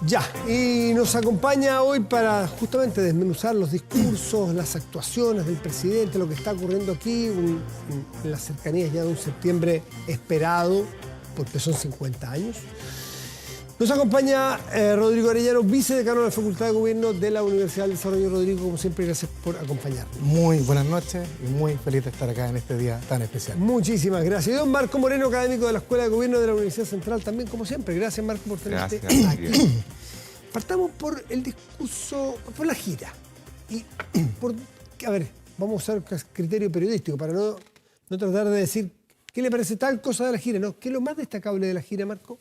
Ya, y nos acompaña hoy para justamente desmenuzar los discursos, las actuaciones del presidente, lo que está ocurriendo aquí en las cercanías ya de un septiembre esperado, porque son 50 años. Nos acompaña Rodrigo Arellano, vicedecano de la Facultad de Gobierno de la Universidad del Desarrollo. Rodrigo, como siempre, gracias por acompañarnos. Muy buenas noches y muy feliz de estar acá en este día tan especial. Muchísimas gracias. Y don Marco Moreno, académico de la Escuela de Gobierno de la Universidad Central, también como siempre. Gracias, Marco, por tenerte aquí. Partamos por el discurso, por la gira. Y a ver, vamos a usar criterio periodístico para no tratar de decir qué le parece tal cosa de la gira, ¿no? ¿Qué es lo más destacable de la gira, Marco?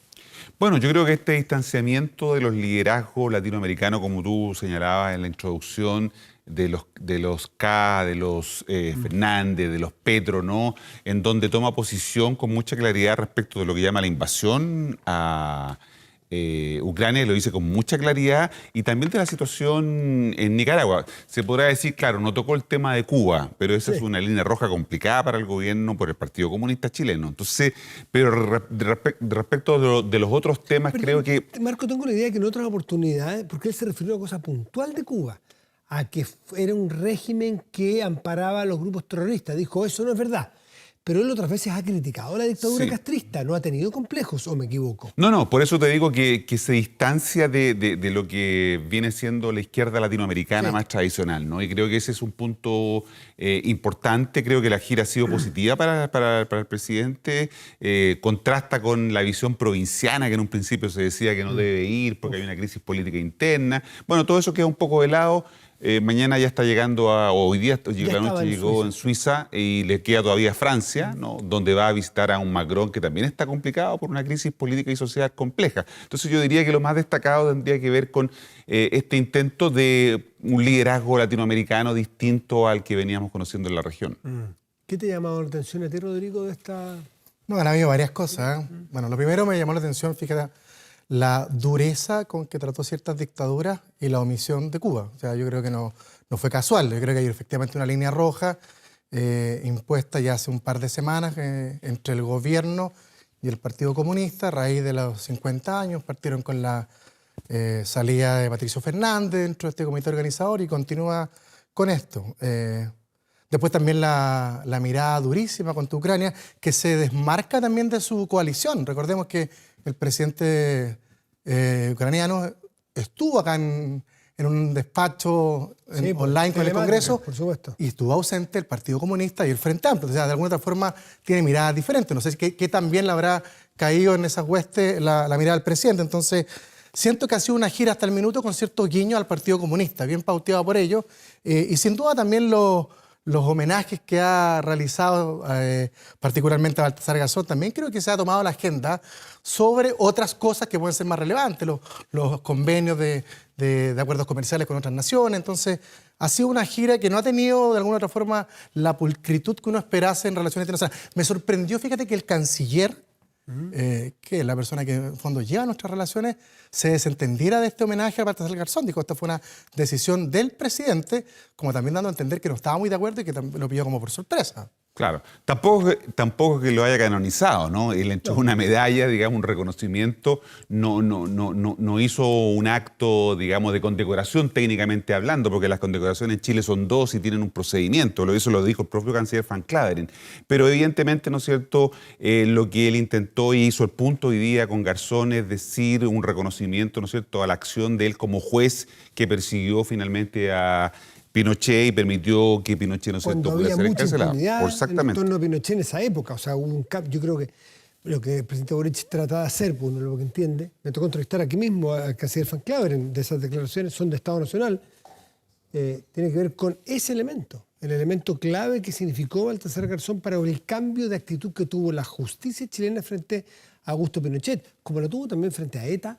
Bueno, yo creo que este distanciamiento de los liderazgos latinoamericanos, como tú señalabas en la introducción, de los K, de los Fernández, de los Petro, ¿no? En donde toma posición con mucha claridad respecto de lo que llama la invasión a Ucrania, lo dice con mucha claridad, y también de la situación en Nicaragua. Se podrá decir, claro, no tocó el tema de Cuba, pero esa es una línea roja complicada para el gobierno por el Partido Comunista Chileno. Entonces, pero respecto de los otros temas, creo que... Marco, tengo la idea que en otras oportunidades, porque él se refirió a una cosa puntual de Cuba, a que era un régimen que amparaba a los grupos terroristas. Dijo, eso no es verdad. Pero él otras veces ha criticado la dictadura castrista, no ha tenido complejos, ¿o me equivoco? No, por eso te digo que se distancia de lo que viene siendo la izquierda latinoamericana más tradicional, ¿no? Y creo que ese es un punto importante. Creo que la gira ha sido positiva para el presidente. Contrasta con la visión provinciana, que en un principio se decía que no debe ir porque hay una crisis política interna. Bueno, todo eso queda un poco de lado. Mañana ya está llegando o hoy día, la noche llegó en Suiza y le queda todavía Francia, ¿no? Donde va a visitar a un Macron que también está complicado por una crisis política y social compleja. Entonces yo diría que lo más destacado tendría que ver con este intento de un liderazgo latinoamericano distinto al que veníamos conociendo en la región. ¿Qué te ha llamado la atención a ti, Rodrigo, de esta...? No, han habido varias cosas. Bueno, lo primero me llamó la atención, fíjate, la dureza con que trató ciertas dictaduras y la omisión de Cuba. O sea, yo creo que no fue casual. Yo creo que hay efectivamente una línea roja impuesta ya hace un par de semanas entre el gobierno y el Partido Comunista a raíz de los 50 años. Partieron con la salida de Patricio Fernández dentro de este comité organizador y continúa con esto. Después también la mirada durísima contra Ucrania, que se desmarca también de su coalición. Recordemos que el presidente ucraniano estuvo acá en un despacho online con el Congreso, por supuesto, y estuvo ausente el Partido Comunista y el Frente Amplio. O sea, de alguna otra forma tiene miradas diferentes. No sé qué también le habrá caído en esas huestes la mirada del presidente. Entonces, siento que ha sido una gira hasta el minuto con cierto guiño al Partido Comunista, bien pauteado por ellos, y sin duda también los homenajes que ha realizado particularmente a Baltasar Garzón, también creo que se ha tomado la agenda sobre otras cosas que pueden ser más relevantes, los convenios de acuerdos comerciales con otras naciones. Entonces, ha sido una gira que no ha tenido de alguna otra forma la pulcritud que uno esperase en relaciones internacionales. Me sorprendió, fíjate, que el canciller, que es la persona que en el fondo lleva nuestras relaciones, se desentendiera de este homenaje a Baltasar Garzón. Dijo, esta fue una decisión del presidente, como también dando a entender que no estaba muy de acuerdo y que lo pidió como por sorpresa. Claro, tampoco que lo haya canonizado, ¿no? Él entregó una medalla, digamos, un reconocimiento, no hizo un acto, digamos, de condecoración técnicamente hablando, porque las condecoraciones en Chile son dos y tienen un procedimiento, eso lo dijo el propio canciller Van Claveren. Pero evidentemente, ¿no es cierto?, lo que él intentó y hizo el punto hoy día con Garzón es decir, un reconocimiento, ¿no es cierto?, a la acción de él como juez que persiguió finalmente a Pinochet y permitió que Pinochet no se pudiera ser encarcelado. En torno a Pinochet en esa época. O sea, hubo un yo creo que lo que el presidente Boric trataba de hacer, pues uno lo que entiende, me tocó entrevistar aquí mismo al canciller Van Claveren, de esas declaraciones, son de Estado Nacional, tiene que ver con ese elemento, el elemento clave que significó Baltasar Garzón para el cambio de actitud que tuvo la justicia chilena frente a Augusto Pinochet, como lo tuvo también frente a ETA.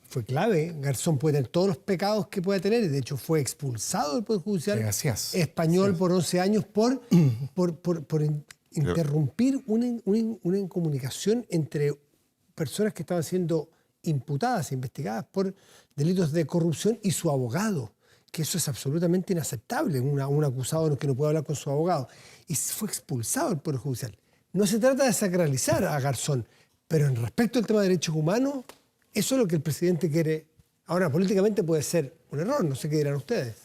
Fue clave. Garzón puede tener todos los pecados que pueda tener y de hecho fue expulsado del Poder Judicial español por 11 años por interrumpir una comunicación entre personas que estaban siendo imputadas, investigadas por delitos de corrupción y su abogado, que eso es absolutamente inaceptable, un acusado que no puede hablar con su abogado. Y fue expulsado del Poder Judicial. No se trata de sacralizar a Garzón, pero en respecto al tema de derechos humanos, eso es lo que el presidente quiere Ahora, políticamente puede ser un error, no sé qué dirán ustedes.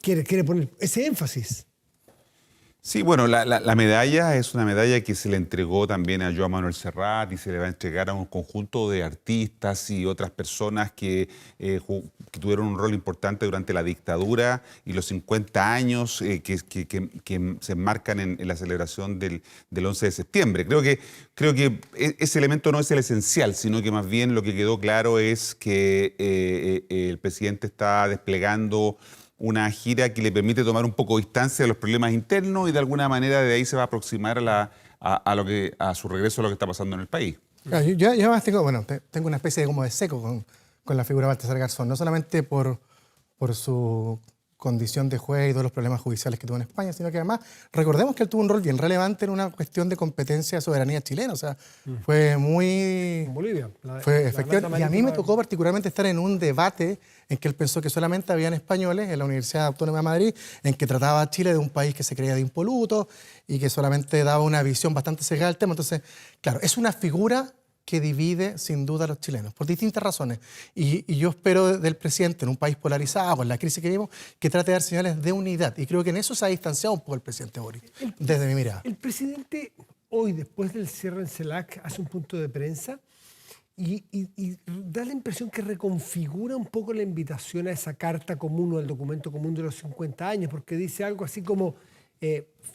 Quiere poner ese énfasis. Sí, bueno, la medalla es una medalla que se le entregó también a Joan Manuel Serrat y se le va a entregar a un conjunto de artistas y otras personas que tuvieron un rol importante durante la dictadura y los 50 años que se enmarcan en la celebración del 11 de septiembre. Creo que ese elemento no es el esencial, sino que más bien lo que quedó claro es que el presidente está desplegando una gira que le permite tomar un poco de distancia de los problemas internos y de alguna manera de ahí se va a aproximar a su regreso a lo que está pasando en el país. Claro, yo además tengo una especie de como de seco con la figura de Baltasar Garzón, no solamente por su condición de juez y todos los problemas judiciales que tuvo en España, sino que además recordemos que él tuvo un rol bien relevante en una cuestión de competencia de soberanía chilena, o sea, fue muy... En Bolivia. Fue efectivamente, y a mí me tocó particularmente estar en un debate en que él pensó que solamente habían españoles en la Universidad Autónoma de Madrid, en que trataba a Chile de un país que se creía de impoluto y que solamente daba una visión bastante sesgada del tema. Entonces, claro, es una figura que divide sin duda a los chilenos, por distintas razones. Y yo espero del presidente, en un país polarizado, con la crisis que vivimos, que trate de dar señales de unidad. Y creo que en eso se ha distanciado un poco el presidente Boric, desde mi mirada. El presidente hoy, después del cierre en CELAC, hace un punto de prensa y da la impresión que reconfigura un poco la invitación a esa carta común o al documento común de los 50 años, porque dice algo así como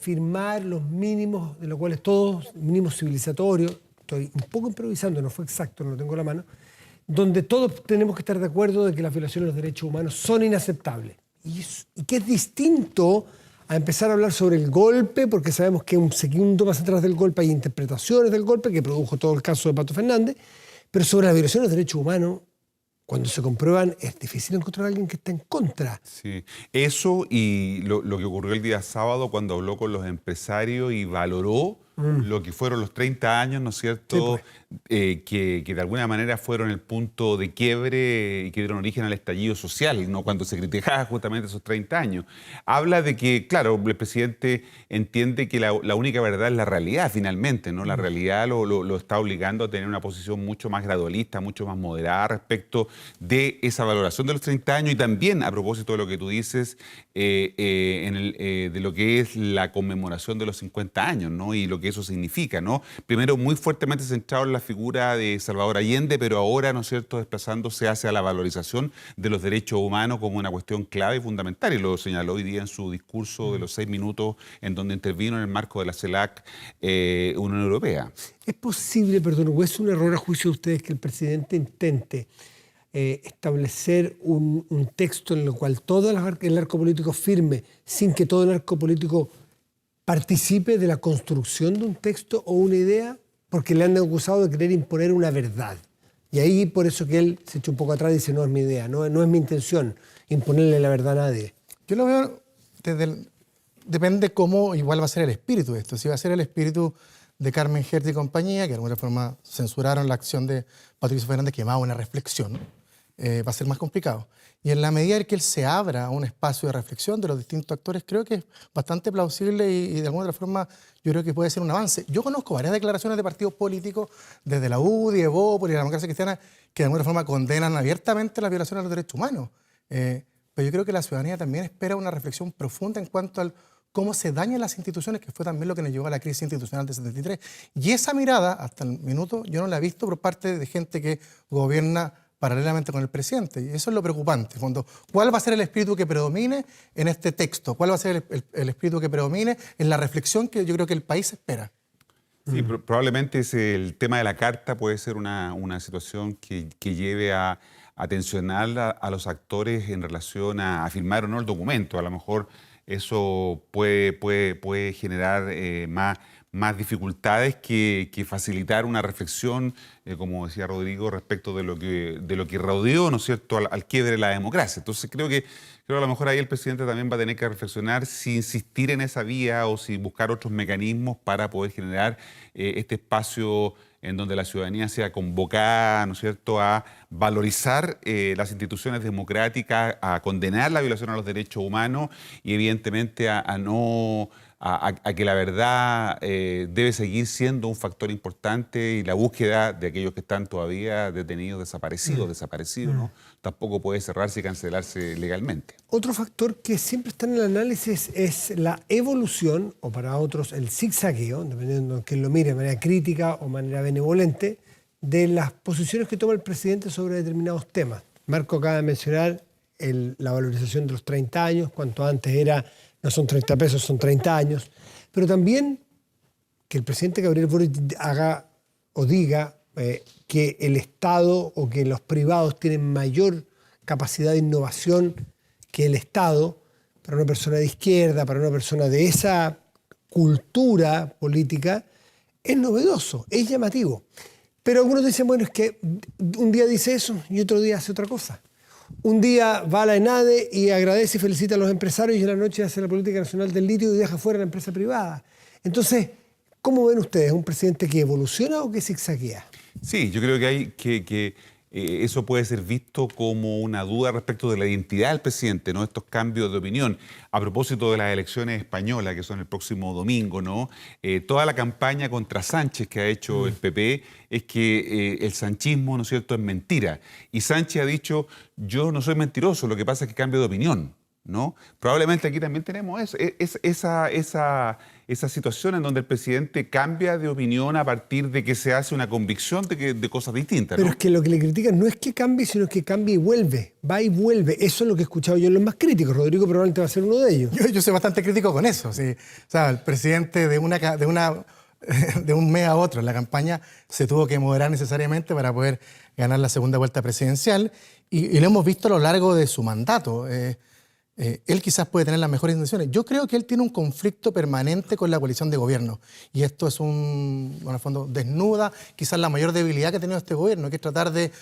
firmar los mínimos, de los cuales todos, mínimos civilizatorios, estoy un poco improvisando, no fue exacto, no lo tengo en la mano, donde todos tenemos que estar de acuerdo de que las violaciones de los derechos humanos son inaceptables. Y que es distinto a empezar a hablar sobre el golpe, porque sabemos que un segundo más atrás del golpe hay interpretaciones del golpe, que produjo todo el caso de Pato Fernández, pero sobre las violaciones de los derechos humanos, cuando se comprueban, es difícil encontrar a alguien que esté en contra. Sí, eso y lo que ocurrió el día sábado cuando habló con los empresarios y valoró lo que fueron los 30 años, ¿no es cierto? Sí, Que de alguna manera fueron el punto de quiebre y que dieron origen al estallido social, ¿no? Cuando se criticaba justamente esos 30 años. Habla de que, claro, el presidente entiende que la única verdad es la realidad, finalmente, ¿no? La realidad lo está obligando a tener una posición mucho más gradualista, mucho más moderada respecto de esa valoración de los 30 años y también, a propósito de lo que tú dices, de lo que es la conmemoración de los 50 años, ¿no? Y lo que eso significa, ¿no? Primero, muy fuertemente centrado en la figura de Salvador Allende, pero ahora, ¿no es cierto?, desplazándose hacia la valorización de los derechos humanos como una cuestión clave y fundamental, y lo señaló hoy día en su discurso de los 6 minutos en donde intervino en el marco de la CELAC Unión Europea. ¿Es posible, perdón, o es un error a juicio de ustedes que el presidente intente establecer un texto en el cual todo el arco político firme sin que todo el arco político participe de la construcción de un texto o una idea? Porque le han acusado de querer imponer una verdad. Y ahí por eso que él se echa un poco atrás y dice, no es mi idea, no es mi intención imponerle la verdad a nadie. Yo lo veo depende cómo igual va a ser el espíritu de esto. Si va a ser el espíritu de Carmen Hertz y compañía, que de alguna forma censuraron la acción de Patricio Fernández, que llamaba una reflexión, va a ser más complicado. Y en la medida en que él se abra a un espacio de reflexión de los distintos actores, creo que es bastante plausible y de alguna otra forma yo creo que puede ser un avance. Yo conozco varias declaraciones de partidos políticos, desde la UDI, Evópolis y la Democracia Cristiana, que de alguna forma condenan abiertamente las violaciones a los derechos humanos. Pero yo creo que la ciudadanía también espera una reflexión profunda en cuanto al cómo se dañan las instituciones, que fue también lo que nos llevó a la crisis institucional del 73. Y esa mirada, hasta el minuto, yo no la he visto por parte de gente que gobierna paralelamente con el presidente. Y eso es lo preocupante. ¿Cuál va a ser el espíritu que predomine en este texto? ¿Cuál va a ser el espíritu que predomine en la reflexión que yo creo que el país espera? Sí, probablemente el tema de la carta puede ser una situación que lleve a tensionar a los actores en relación a firmar o no el documento. A lo mejor eso puede generar más dificultades que facilitar una reflexión, como decía Rodrigo, respecto de lo que rodeó, ¿no es cierto?, al quiebre de la democracia. Entonces creo que a lo mejor ahí el presidente también va a tener que reflexionar si insistir en esa vía o si buscar otros mecanismos para poder generar este espacio en donde la ciudadanía sea convocada, ¿no es cierto?, a valorizar las instituciones democráticas, a condenar la violación a los derechos humanos y evidentemente a no a que la verdad debe seguir siendo un factor importante y la búsqueda de aquellos que están todavía detenidos, desaparecidos, ¿no? Tampoco puede cerrarse y cancelarse legalmente. Otro factor que siempre está en el análisis es la evolución, o para otros el zigzagueo, dependiendo de quién lo mire de manera crítica o manera benevolente, de las posiciones que toma el presidente sobre determinados temas. Marco acaba de mencionar la valorización de los 30 años, cuanto antes era, no son 30 pesos, son 30 años, pero también que el presidente Gabriel Boric haga o diga que el Estado o que los privados tienen mayor capacidad de innovación que el Estado, para una persona de izquierda, para una persona de esa cultura política, es novedoso, es llamativo. Pero algunos dicen, bueno, es que un día dice eso y otro día hace otra cosa. Un día va a la ENADE y agradece y felicita a los empresarios y en la noche hace la política nacional del litio y deja fuera la empresa privada. Entonces, ¿cómo ven ustedes? ¿Un presidente que evoluciona o que zigzaguea? Sí, yo creo que hay eso puede ser visto como una duda respecto de la identidad del presidente, ¿no? Estos cambios de opinión. A propósito de las elecciones españolas, que son el próximo domingo, ¿no? Toda la campaña contra Sánchez que ha hecho el PP es que el sanchismo, ¿no es cierto?, es mentira. Y Sánchez ha dicho, yo no soy mentiroso, lo que pasa es que cambio de opinión, ¿no? Probablemente aquí también tenemos eso, esa situación en donde el presidente cambia de opinión a partir de que se hace una convicción de cosas distintas, ¿no? Pero es que lo que le critican no es que cambie, sino que cambie y vuelve, va y vuelve. Eso es lo que he escuchado yo en los más críticos. Rodrigo probablemente va a ser uno de ellos. Yo soy bastante crítico con eso. Sí. O sea, el presidente de un mes a otro en la campaña se tuvo que moderar necesariamente para poder ganar la segunda vuelta presidencial y lo hemos visto a lo largo de su mandato. Él quizás puede tener las mejores intenciones. Yo creo que él tiene un conflicto permanente con la coalición de gobierno y esto es en el fondo desnuda quizás la mayor debilidad que ha tenido este gobierno, que es tratar de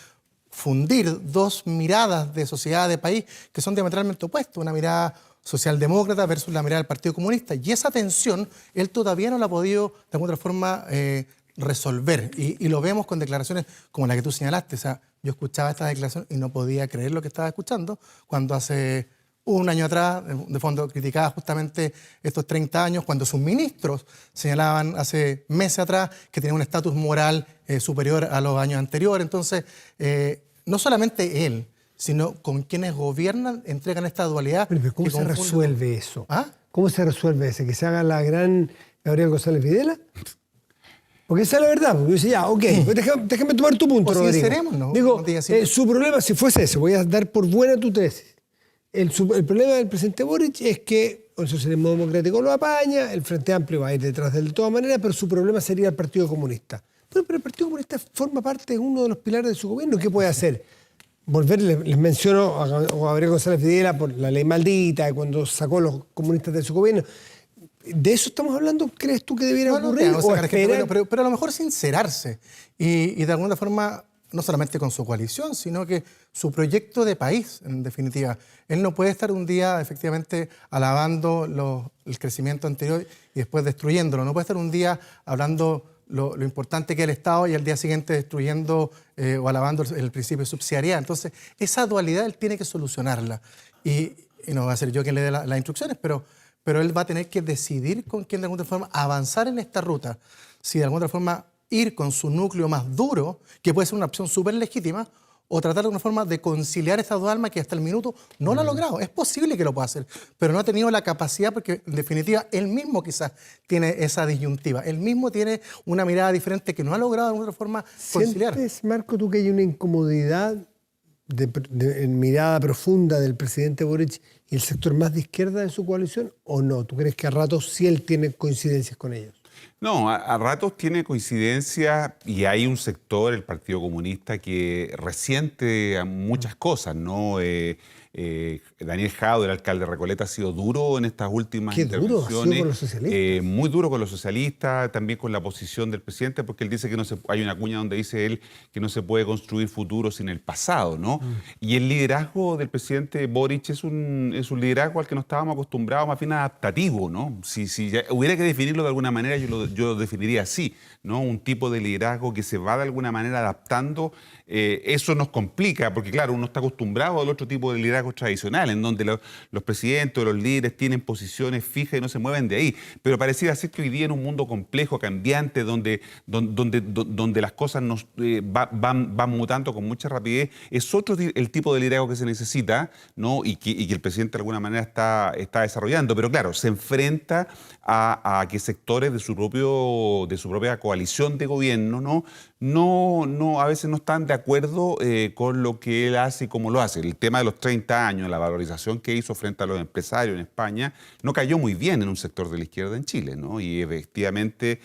fundir dos miradas de sociedad, de país, que son diametralmente opuestas. Una mirada socialdemócrata versus la mirada del Partido Comunista. Y esa tensión él todavía no la ha podido de alguna otra forma resolver. Y lo vemos con declaraciones como la que tú señalaste. O sea, yo escuchaba esta declaración y no podía creer lo que estaba escuchando cuando hace un año atrás, de fondo, criticaba justamente estos 30 años, cuando sus ministros señalaban hace meses atrás que tenían un estatus moral superior a los años anteriores. Entonces, no solamente él, sino con quienes gobiernan, entregan esta dualidad. Pero ¿cómo se resuelve eso? ¿Ah? ¿Cómo se resuelve eso? ¿Que se haga la gran Gabriel González Videla? Porque esa es la verdad. Porque yo decía, ya, ok, déjame tomar tu punto, Rodrigo. Sincerémonos, Digo, no su problema, si fuese ese, voy a dar por buena tu tesis. El problema del presidente Boric es que el socialismo democrático lo apaña, el Frente Amplio va a ir detrás de él de todas maneras, pero su problema sería el Partido Comunista. Pero el Partido Comunista forma parte de uno de los pilares de su gobierno. ¿Qué puede hacer? Les menciono a Gabriel González Videla por la ley maldita, cuando sacó a los comunistas de su gobierno. ¿De eso estamos hablando? ¿Crees tú que debiera ocurrir? Pero a lo mejor sincerarse y de alguna forma, no solamente con su coalición, sino que su proyecto de país, en definitiva. Él no puede estar un día efectivamente alabando el crecimiento anterior y después destruyéndolo. No puede estar un día hablando lo importante que es el Estado y al día siguiente destruyendo o alabando el principio de subsidiariedad. Entonces, esa dualidad él tiene que solucionarla. Y no va a ser yo quien le dé las instrucciones, pero él va a tener que decidir con quién de alguna forma avanzar en esta ruta. Si de alguna forma ir con su núcleo más duro, que puede ser una opción súper legítima, o tratar de alguna forma de conciliar estas dos almas que hasta el minuto no lo ha logrado. Es posible que lo pueda hacer, pero no ha tenido la capacidad porque, en definitiva, él mismo quizás tiene esa disyuntiva. Él mismo tiene una mirada diferente que no ha logrado de alguna forma conciliar. ¿Sientes, Marco, tú que hay una incomodidad en mirada profunda del presidente Boric y el sector más de izquierda de su coalición o no? ¿Tú crees que a ratos sí él tiene coincidencias con ellos? No, a ratos tiene coincidencia y hay un sector, el Partido Comunista, que resiente a muchas cosas, ¿no? Daniel Jadot, el alcalde de Recoleta, ha sido duro en estas últimas intervenciones. ¿Qué duro? ¿Ha sido con los socialistas? Muy duro con los socialistas, también con la posición del presidente, porque él dice que hay una cuña donde dice él que no se puede construir futuro sin el pasado, ¿no? Y el liderazgo del presidente Boric es un liderazgo al que no estábamos acostumbrados, más bien adaptativo, ¿no? Si hubiera que definirlo de alguna manera, yo yo lo definiría así, ¿no? Un tipo de liderazgo que se va de alguna manera adaptando. Eso nos complica, porque claro, uno está acostumbrado al otro tipo de liderazgo tradicional, en donde los presidentes o los líderes tienen posiciones fijas y no se mueven de ahí. Pero pareciera ser que hoy día en un mundo complejo, cambiante, donde las cosas van mutando con mucha rapidez, es otro el tipo de liderazgo que se necesita, ¿no? y que el presidente de alguna manera está desarrollando. Pero claro, se enfrenta a que sectores de su propia coalición de gobierno, a veces no están de acuerdo con lo que él hace y cómo lo hace. El tema de los 30 años, la valorización que hizo frente a los empresarios en España, no cayó muy bien en un sector de la izquierda en Chile, ¿no? Y efectivamente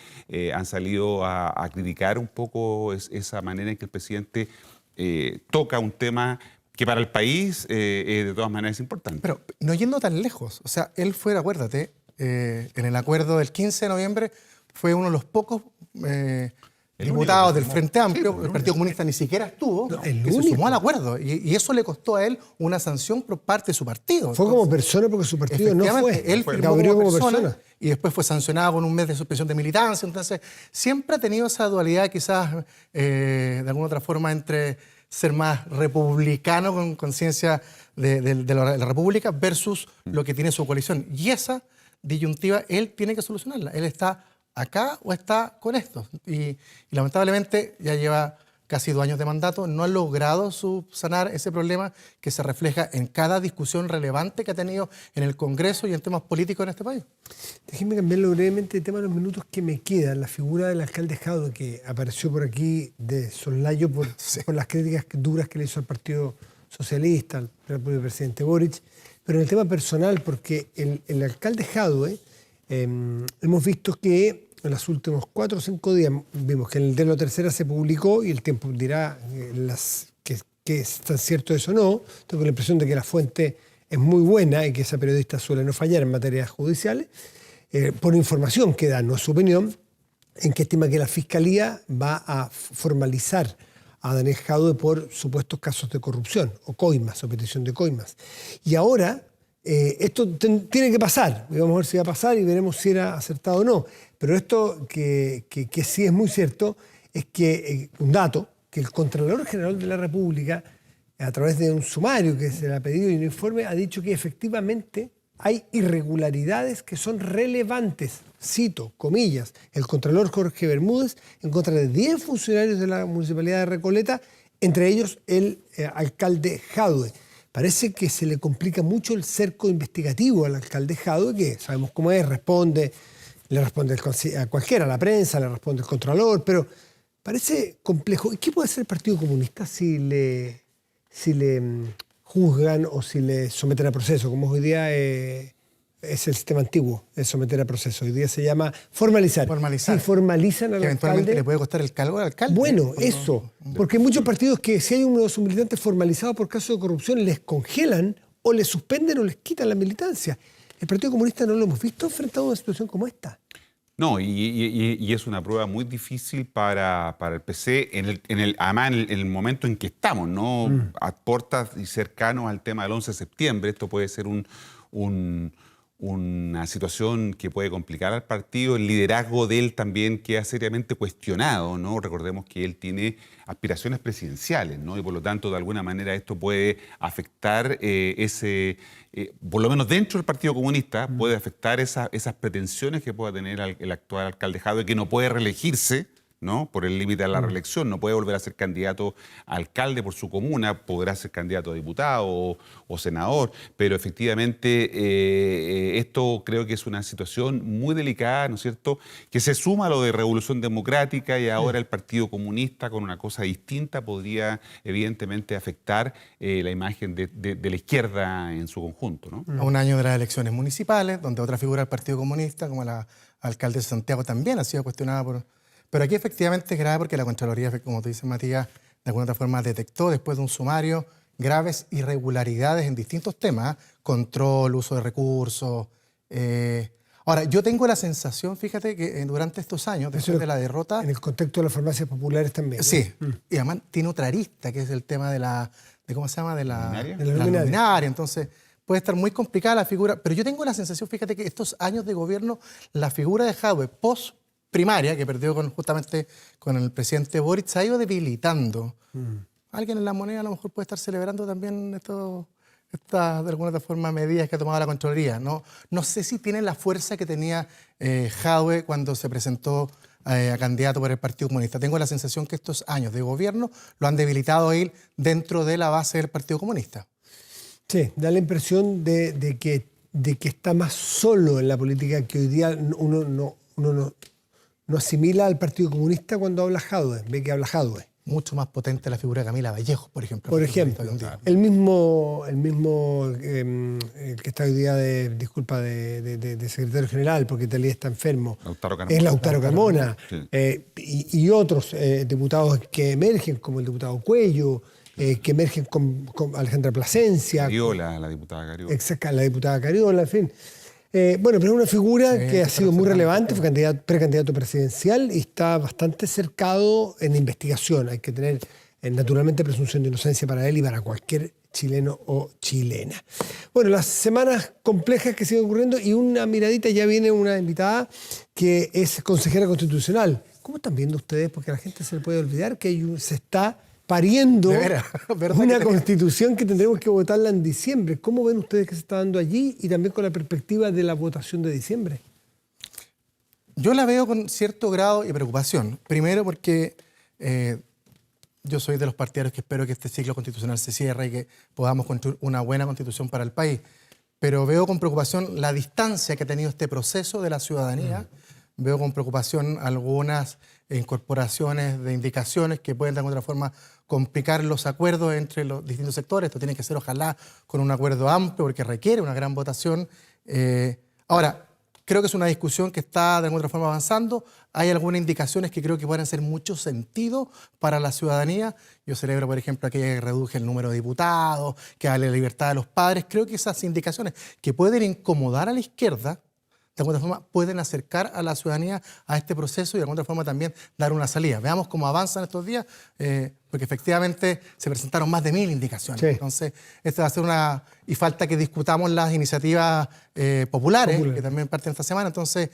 han salido a criticar un poco esa manera en que el presidente toca un tema que para el país de todas maneras es importante. Pero no yendo tan lejos, o sea, él fue, acuérdate, en el acuerdo del 15 de noviembre fue uno de los pocos diputados del Frente Amplio, el Partido Comunista ni siquiera estuvo, que se sumó al acuerdo. Y eso le costó a él una sanción por parte de su partido. Fue como persona porque su partido no fue. Él firmó como persona y después fue sancionado con un mes de suspensión de militancia. Entonces, siempre ha tenido esa dualidad quizás de alguna otra forma entre ser más republicano con conciencia de la República versus lo que tiene su coalición. Y esa disyuntiva él tiene que solucionarla. Él está acá o está con esto. Y lamentablemente ya lleva casi 2 años de mandato, no ha logrado subsanar ese problema que se refleja en cada discusión relevante que ha tenido en el Congreso y en temas políticos en este país. Déjenme cambiarlo brevemente el tema de los minutos que me quedan. La figura del alcalde Jadwe, que apareció por aquí de soslayo por las críticas duras que le hizo al Partido Socialista, al propio presidente Boric. Pero en el tema personal, porque el alcalde Jadwe, hemos visto que en los últimos 4 o 5 días vimos que en el de la tercera se publicó, y el tiempo dirá que es tan cierto eso o no. Tengo la impresión de que la fuente es muy buena y que esa periodista suele no fallar en materias judiciales, por información que da, no es su opinión, en que estima que la Fiscalía va a formalizar a Daniel Jadwe por supuestos casos de corrupción, o coimas, o petición de coimas. Y ahora esto tiene que pasar, y vamos a ver si va a pasar y veremos si era acertado o no. Pero esto que sí es muy cierto es que, un dato, que el Contralor General de la República, a través de un sumario que se le ha pedido y un informe, ha dicho que efectivamente hay irregularidades que son relevantes. Cito, comillas, el Contralor Jorge Bermúdez en contra de 10 funcionarios de la Municipalidad de Recoleta, entre ellos el alcalde Jadwe. Parece que se le complica mucho el cerco investigativo al alcalde Jadwe, que sabemos cómo es, le responde a cualquiera, a la prensa, le responde el Contralor, pero parece complejo. ¿Y qué puede hacer el Partido Comunista si le juzgan o si le someten a proceso? Como hoy día es el sistema antiguo, es someter a proceso. Hoy día se llama formalizar. Si formalizan al que eventualmente alcalde, le puede costar el cargo al alcalde. Bueno, eso. Porque hay muchos partidos que si hay uno de sus militantes formalizados por caso de corrupción, les congelan o les suspenden o les quitan la militancia. El Partido Comunista no lo hemos visto enfrentado a una situación como esta. No, y es una prueba muy difícil para el PC, además en el momento en que estamos, ¿no? A puertas y cercanos al tema del 11 de septiembre. Esto puede ser una situación que puede complicar al partido. El liderazgo de él también queda seriamente cuestionado, ¿no? Recordemos que él tiene aspiraciones presidenciales, ¿no? Y por lo tanto, de alguna manera, esto puede afectar por lo menos dentro del Partido Comunista, puede afectar esas pretensiones que pueda tener el actual alcalde Jadwe, que no puede reelegirse, ¿no? Por el límite a la reelección, no puede volver a ser candidato a alcalde por su comuna, podrá ser candidato a diputado o senador, pero efectivamente esto creo que es una situación muy delicada, ¿no es cierto?, que se suma a lo de Revolución Democrática, y ahora el Partido Comunista con una cosa distinta podría evidentemente afectar la imagen de la izquierda en su conjunto, ¿no? A un año de las elecciones municipales, donde otra figura del Partido Comunista, como la alcalde de Santiago, también ha sido cuestionada por... Pero aquí efectivamente es grave porque la Contraloría, como tú dices, Matías, de alguna otra forma detectó después de un sumario graves irregularidades en distintos temas, control, uso de recursos. Ahora, yo tengo la sensación, fíjate, que durante estos años, después de la derrota... En el contexto de las farmacias populares también, ¿no? Sí, y además tiene otra arista, que es el tema ¿cómo se llama? De la luminaria. Entonces, puede estar muy complicada la figura, pero yo tengo la sensación, fíjate, que estos años de gobierno, la figura de Jadwe, post primaria, que perdió justamente con el presidente Boric, se ha ido debilitando. Alguien en La Moneda a lo mejor puede estar celebrando también estas, de alguna otra forma, medidas que ha tomado la Contraloría. No sé si tiene la fuerza que tenía Jadwe cuando se presentó a candidato por el Partido Comunista. Tengo la sensación que estos años de gobierno lo han debilitado a él dentro de la base del Partido Comunista. Sí, da la impresión de que está más solo en la política, que hoy día uno no asimila al Partido Comunista cuando habla Jadwe, ve que habla Jadwe. Mucho más potente la figura de Camila Vallejo, por ejemplo. Por ejemplo, el mismo que está hoy día de secretario general, porque tal vez está enfermo, es Lautaro Carmona. Sí. Y otros diputados que emergen, como el diputado Cuello, que emergen con Alejandra Plasencia. Cariola, la diputada Cariola. Exacto, la diputada Cariola, en fin. Bueno, pero es una figura que ha sido muy relevante, fue precandidato presidencial y está bastante cercado en investigación. Hay que tener, naturalmente, presunción de inocencia para él y para cualquier chileno o chilena. Bueno, las semanas complejas que siguen ocurriendo, y una miradita, ya viene una invitada que es consejera constitucional. ¿Cómo están viendo ustedes? Porque a la gente se le puede olvidar que se está pariendo una constitución que tendremos que votarla en diciembre. ¿Cómo ven ustedes que se está dando allí y también con la perspectiva de la votación de diciembre? Yo la veo con cierto grado de preocupación. Primero porque yo soy de los partidarios que espero que este ciclo constitucional se cierre y que podamos construir una buena constitución para el país. Pero veo con preocupación la distancia que ha tenido este proceso de la ciudadanía. Veo con preocupación algunas incorporaciones de indicaciones que pueden de alguna forma complicar los acuerdos entre los distintos sectores. Esto tiene que ser, ojalá, con un acuerdo amplio porque requiere una gran votación. Ahora, creo que es una discusión que está de alguna otra forma avanzando. Hay algunas indicaciones que creo que pueden hacer mucho sentido para la ciudadanía. Yo celebro, por ejemplo, aquella que reduje el número de diputados, que hable de la libertad de los padres. Creo que esas indicaciones que pueden incomodar a la izquierda, de alguna forma pueden acercar a la ciudadanía a este proceso y de alguna forma también dar una salida. Veamos cómo avanzan estos días, porque efectivamente se presentaron más de 1000 indicaciones. Sí. Entonces, esta va a ser una... Y falta que discutamos las iniciativas populares, que también parten esta semana. Entonces,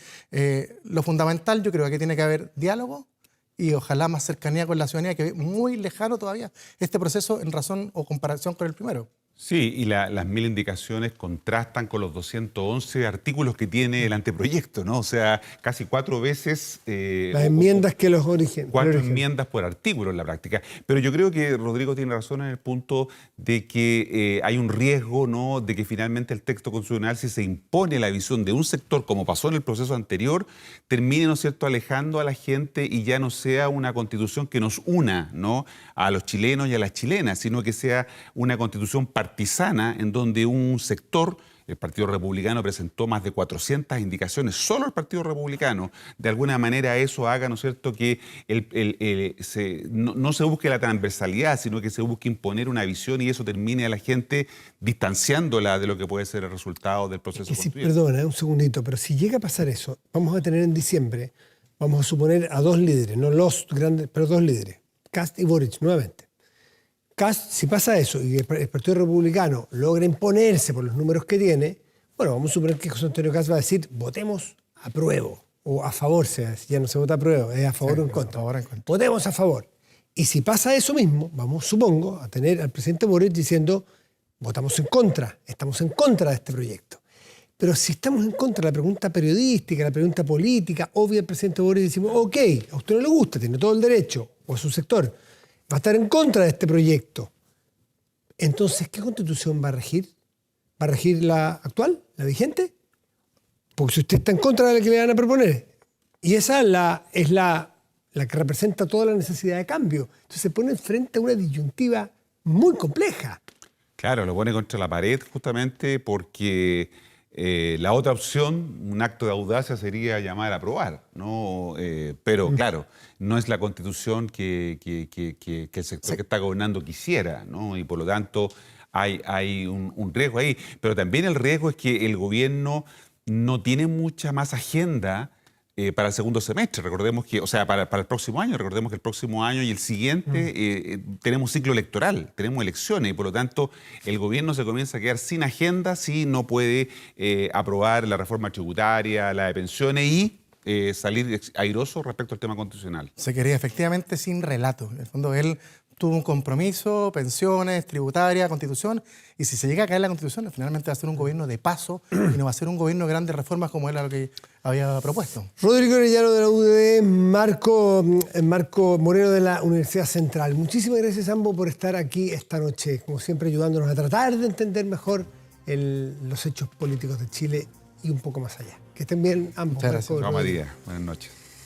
lo fundamental, yo creo que tiene que haber diálogo y ojalá más cercanía con la ciudadanía, que ve muy lejano todavía este proceso en razón o comparación con el primero. Sí, y las 1000 indicaciones contrastan con los 211 artículos que tiene el anteproyecto, ¿no? O sea, casi 4 veces... las enmiendas que los origen. 4 enmiendas por artículo en la práctica. Pero yo creo que Rodrigo tiene razón en el punto de que hay un riesgo, ¿no?, de que finalmente el texto constitucional, si se impone la visión de un sector, como pasó en el proceso anterior, termine, ¿no es cierto?, alejando a la gente y ya no sea una constitución que nos una, ¿no?, a los chilenos y a las chilenas, sino que sea una constitución partisana en donde un sector, el Partido Republicano, presentó más de 400 indicaciones, solo el Partido Republicano. De alguna manera eso haga, ¿no es cierto?, que no se busque la transversalidad, sino que se busque imponer una visión y eso termine a la gente distanciándola de lo que puede ser el resultado del proceso constituyente. Perdona, un segundito, pero si llega a pasar eso, vamos a tener en diciembre, vamos a suponer a 2 líderes, no los grandes, pero 2 líderes, Kast y Boric, nuevamente. Kast, si pasa eso y el Partido Republicano logra imponerse por los números que tiene, bueno, vamos a suponer que José Antonio Kast va a decir, votemos apruebo, o a favor, ya no se vota apruebo, es a favor o en contra. Votemos a favor. Y si pasa eso mismo, vamos, supongo, a tener al presidente Boric diciendo, votamos en contra, estamos en contra de este proyecto. Pero si estamos en contra de la pregunta periodística, la pregunta política, obvia el presidente Boric, decimos, ok, a usted no le gusta, tiene todo el derecho, o a su sector, va a estar en contra de este proyecto. Entonces, ¿qué constitución va a regir? ¿Va a regir la actual, la vigente? Porque si usted está en contra de la que le van a proponer, y esa es la que representa toda la necesidad de cambio, entonces se pone frente a una disyuntiva muy compleja. Claro, lo pone contra la pared justamente porque la otra opción, un acto de audacia, sería llamar a aprobar, ¿no? Pero claro, no es la constitución que el sector que está gobernando quisiera, ¿no? Y por lo tanto hay un riesgo ahí. Pero también el riesgo es que el gobierno no tiene mucha más agenda para el segundo semestre. Recordemos que, o sea, para el próximo año, recordemos que el próximo año y el siguiente tenemos ciclo electoral, tenemos elecciones y por lo tanto el gobierno se comienza a quedar sin agenda si no puede aprobar la reforma tributaria, la de pensiones y salir airoso respecto al tema constitucional. Se quería efectivamente sin relato. En el fondo, él tuvo un compromiso, pensiones, tributaria, constitución, y si se llega a caer la constitución, finalmente va a ser un gobierno de paso y no va a ser un gobierno de grandes reformas como era lo que había propuesto. Rodrigo Arellano de la UDD, Marco Moreno de la Universidad Central. Muchísimas gracias a ambos por estar aquí esta noche, como siempre ayudándonos a tratar de entender mejor los hechos políticos de Chile y un poco más allá. Que estén bien ambos. Muchas gracias. Chao, María. Buenas noches.